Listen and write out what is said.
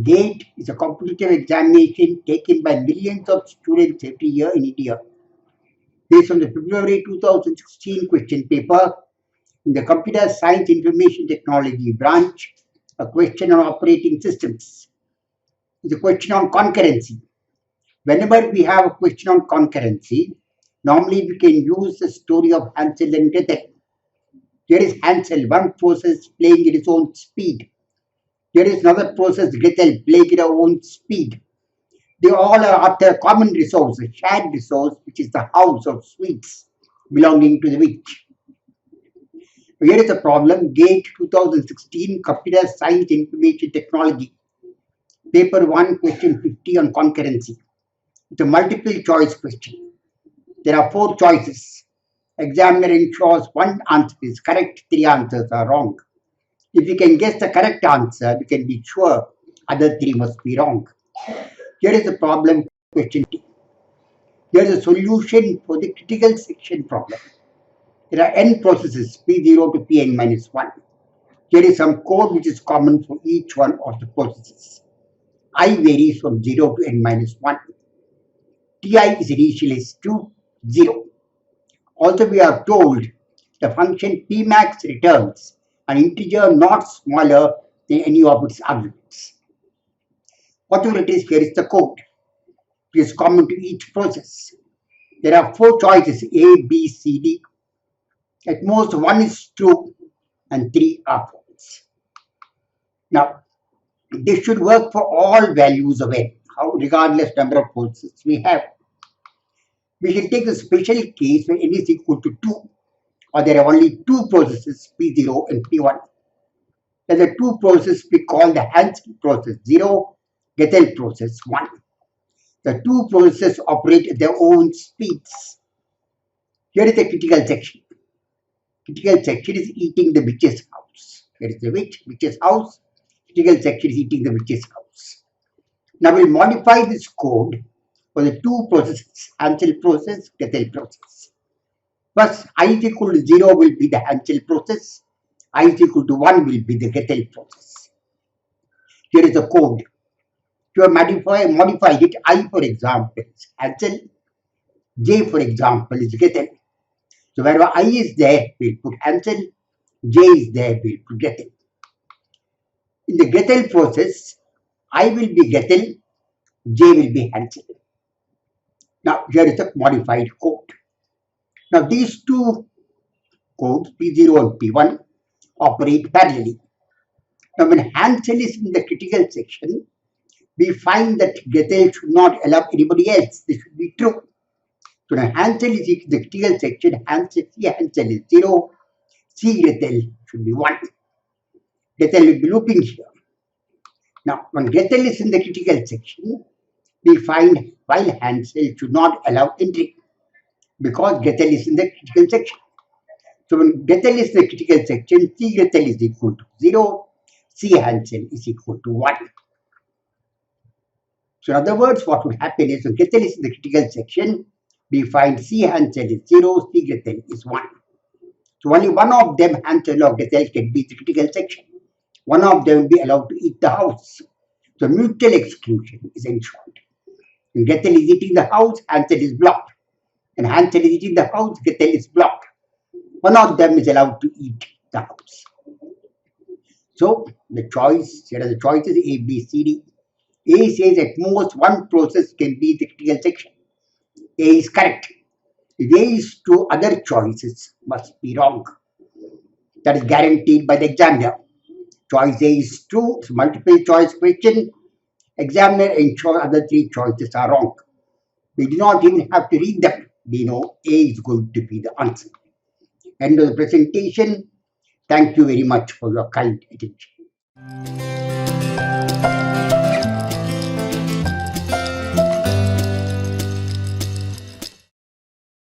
GATE is a competitive examination taken by millions of students every year in India. Based on the February 2016 question paper in the Computer Science Information Technology branch, a question on operating systems. It's a question on concurrency. Whenever we have a question on concurrency, normally we can use the story of Hansel and Gretel. Here is Hansel, one process playing at its own speed. Here is another process, Gretel, playing at her own speed. They all are after a common resource, a shared resource, which is the house of sweets belonging to the witch. Here is the problem, GATE 2016 Computer Science Information Technology. Paper 1, question 50 on concurrency. It's a multiple choice question. There are 4 choices. Examiner ensures one answer is correct, 3 answers are wrong. If you can guess the correct answer, we can be sure other 3 must be wrong. Here is the problem, question 2. Here is a solution for the critical section problem. There are n processes, P0 to Pn minus 1. Here is some code which is common for each one of the processes. I varies from 0 to n minus 1. Ti is initialized to 0. Also, we are told the function Pmax returns an integer not smaller than any of its arguments. Whatever it is, here is the code. It is common to each process. There are 4 choices, A, B, C, D. At most, 1 is true and 3 are false. Now, this should work for all values of n, regardless number of processes we have. We shall take a special case where n is equal to 2, or there are only 2 processes, P0 and P1. Let the 2 processes be called the Hansel process 0, Gretel process 1. The 2 processes operate at their own speeds. Here is the critical section. Critical section is eating the witch's house. Here is the witch's house. Critical section is eating the witch's house. Now we'll modify this code for the 2 processes, Hansel process, Gretel process. First, I is equal to 0 will be the Hansel process. I is equal to 1 will be the Gretel process. Here is the code. To modify it, I, for example, is Hansel. J, for example, is Gretel. So wherever I is there, we'll put Hansel. J is there, we'll put Gretel. In the Gretel process, I will be Gretel, J will be Hansel. Now, here is the modified code. Now, these 2 codes, P0 and P1, operate parallelly. Now, when Hansel is in the critical section, we find that Gretel should not allow anybody else. This should be true. So now Hansel is in the critical section, C Hansel is 0, C Gretel should be 1. Gretel will be looping here. Now, when Gretel is in the critical section, we find while Hansel should not allow entry because Gretel is in the critical section. So when Gretel is in the critical section, C Gretel is equal to 0, C Hansel is equal to 1. So in other words, what would happen is when Gretel is in the critical section, we find C Hansel is 0, C Gretel is 1. So only one of them, Hansel or Gretel, can be the critical section. One of them will be allowed to eat the house. So mutual exclusion is ensured. When Gretel is eating the house, Hansel is blocked. And Hansel is eating the house, Gretel is blocked. One of them is allowed to eat the house. So the choice, here are the choices A, B, C, D. A says at most one process can be the critical section. A is correct. If A is true, other choices must be wrong. That is guaranteed by the examiner. Choice A is true, it's a multiple choice question. Examiner ensures other 3 choices are wrong. We do not even have to read them. We know A is going to be the answer. End of the presentation. Thank you very much for your kind attention.